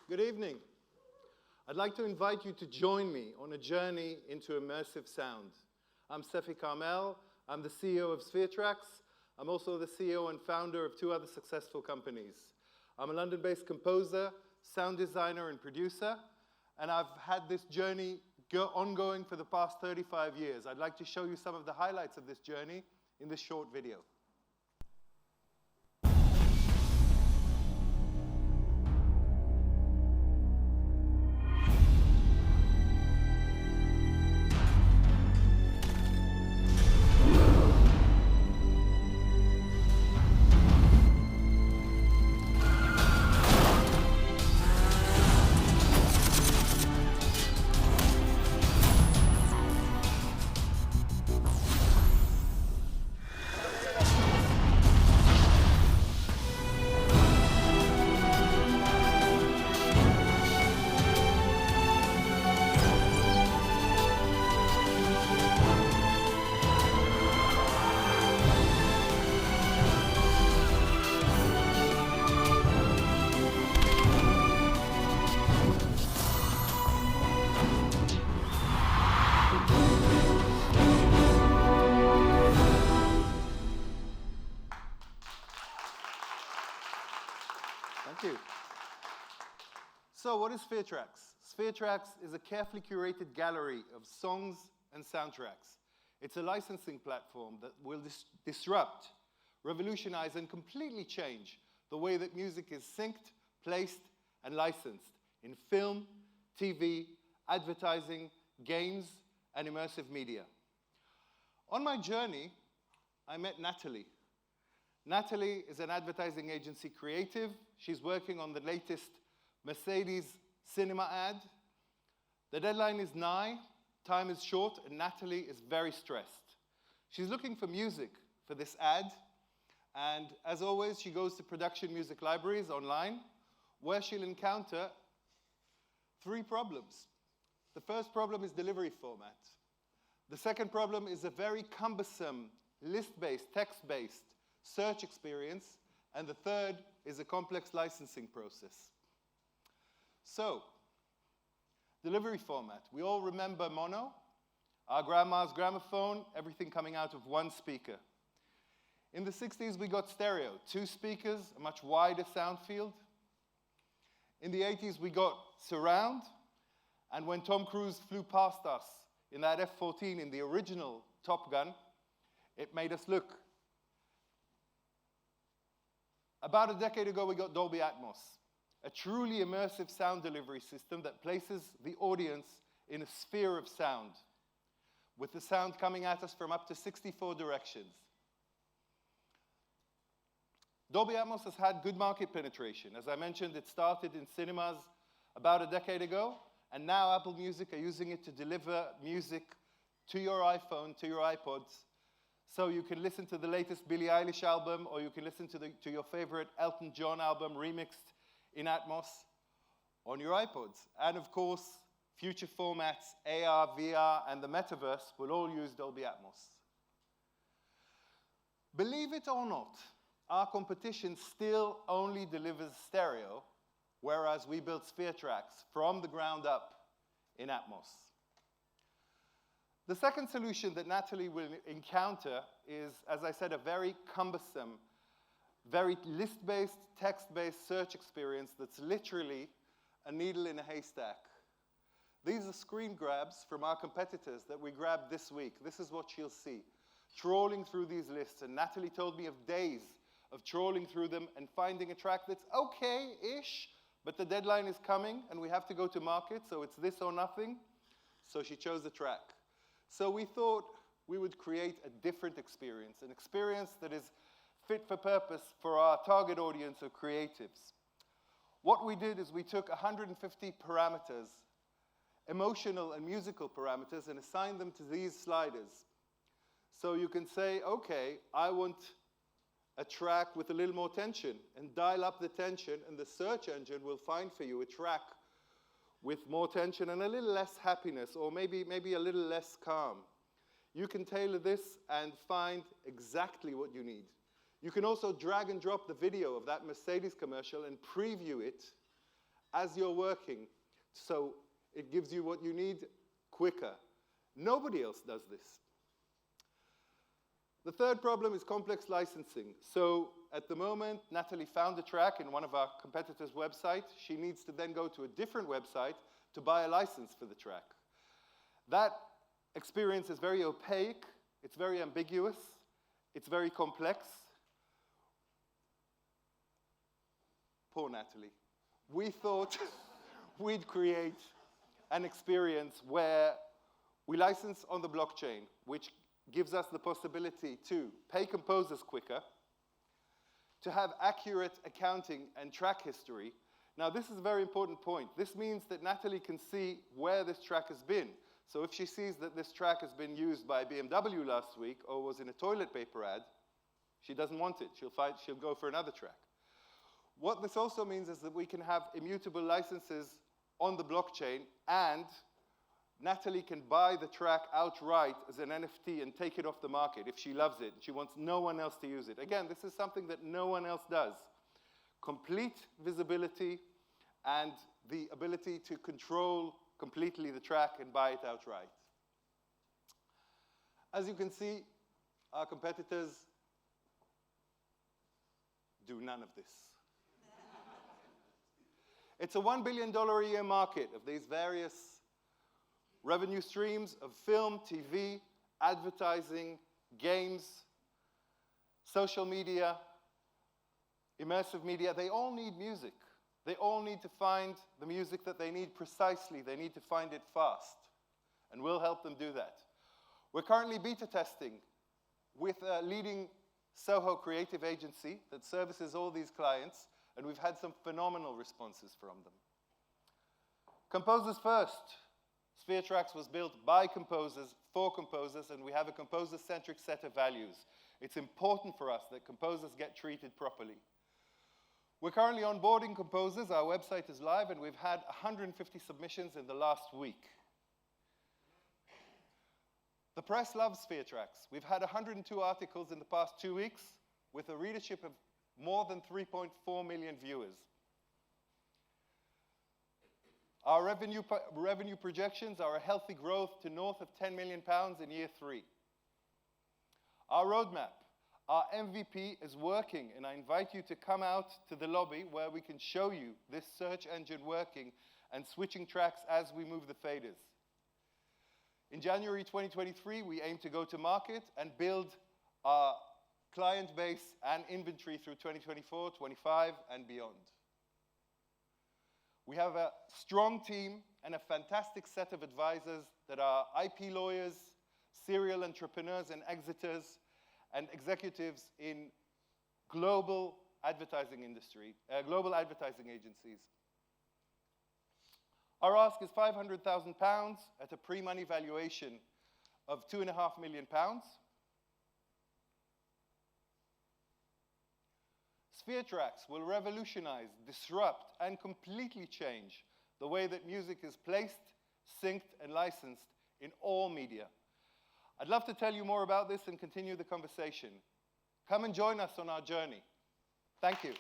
Good evening. I'd like to invite you to join me on a journey into immersive sound. I'm Sephie Carmel. I'm the CEO of SphereTrax. I'm also the CEO and founder of two other successful companies. I'm a London-based composer, sound designer, and producer, and I've had this journey ongoing for the past 35 years. I'd like to show you some of the highlights of this journey in this short video. Thank you. So what is SphereTrax? SphereTrax is a carefully curated gallery of songs and soundtracks. It's a licensing platform that will disrupt, revolutionize, and completely change the way that music is synced, placed, and licensed in film, TV, advertising, games, and immersive media. On my journey, I met Natalie. Natalie is an advertising agency creative. She's working on the latest Mercedes cinema ad. The deadline is nigh, time is short, and Natalie is very stressed. She's looking for music for this ad, and as always, she goes to production music libraries online, where she'll encounter three problems. The first problem is delivery format. The second problem is a very cumbersome, list-based, text-based search experience, and the third is a complex licensing process. So, delivery format. We all remember mono, our grandma's gramophone, everything coming out of one speaker. In the 60s, we got stereo, two speakers, a much wider sound field. In the 80s, we got surround, and when Tom Cruise flew past us in that F-14 in the original Top Gun, it made us look. About a decade ago, we got Dolby Atmos, a truly immersive sound delivery system that places the audience in a sphere of sound, with the sound coming at us from up to 64 directions. Dolby Atmos has had good market penetration. As I mentioned, it started in cinemas about a decade ago, and now Apple Music are using it to deliver music to your iPhone, to your iPods. So you can listen to the latest Billie Eilish album, or you can listen to your favorite Elton John album remixed in Atmos on your iPods. And of course, future formats, AR, VR, and the metaverse will all use Dolby Atmos. Believe it or not, our competition still only delivers stereo, whereas we built SphereTrax from the ground up in Atmos. The second solution that Natalie will encounter is, as I said, a very cumbersome, very list-based, text-based search experience that's literally a needle in a haystack. These are screen grabs from our competitors that we grabbed this week. This is what she'll see, trawling through these lists. And Natalie told me of days of trawling through them and finding a track that's okay-ish, but the deadline is coming and we have to go to market, so it's this or nothing. So she chose a track. So we thought we would create a different experience, an experience that is fit for purpose for our target audience of creatives. What we did is we took 150 parameters, emotional and musical parameters, and assigned them to these sliders. So you can say, okay, I want a track with a little more tension, and dial up the tension, and the search engine will find for you a track with more tension and a little less happiness, or maybe a little less calm. You can tailor this and find exactly what you need. You can also drag and drop the video of that Mercedes commercial and preview it as you're working, so it gives you what you need quicker. Nobody else does this. The third problem is complex licensing. So at the moment, Natalie found a track in one of our competitors' websites. She needs to then go to a different website to buy a license for the track. That experience is very opaque, it's very ambiguous, it's very complex. Poor Natalie. We thought we'd create an experience where we license on the blockchain, which gives us the possibility to pay composers quicker, to have accurate accounting and track history. Now, this is a very important point. This means that Natalie can see where this track has been. So if she sees that this track has been used by BMW last week or was in a toilet paper ad, she doesn't want it. She'll go for another track. What this also means is that we can have immutable licenses on the blockchain, and Natalie can buy the track outright as an NFT and take it off the market if she loves it and she wants no one else to use it. Again, this is something that no one else does. Complete visibility and the ability to control completely the track and buy it outright. As you can see, our competitors do none of this. It's a $1 billion a year market of these various revenue streams of film, TV, advertising, games, social media, immersive media. They all need music. They all need to find the music that they need precisely. They need to find it fast. And we'll help them do that. We're currently beta testing with a leading Soho creative agency that services all these clients, and we've had some phenomenal responses from them. Composers first. SphereTrax was built by composers, for composers, and we have a composer-centric set of values. It's important for us that composers get treated properly. We're currently onboarding composers. Our website is live, and we've had 150 submissions in the last week. The press loves SphereTrax. We've had 102 articles in the past 2 weeks with a readership of more than 3.4 million viewers. Our revenue projections are a healthy growth to north of £10 million in year 3. Our roadmap, our MVP is working, and I invite you to come out to the lobby where we can show you this search engine working and switching tracks as we move the faders. In January 2023, we aim to go to market and build our client base and inventory through 2024, 25, and beyond. We have a strong team and a fantastic set of advisors that are IP lawyers, serial entrepreneurs and exiters, and executives in global advertising industry, global advertising agencies. Our ask is £500,000 at a pre-money valuation of £2.5 million. SphereTrax will revolutionize, disrupt, and completely change the way that music is placed, synced, and licensed in all media. I'd love to tell you more about this and continue the conversation. Come and join us on our journey. Thank you.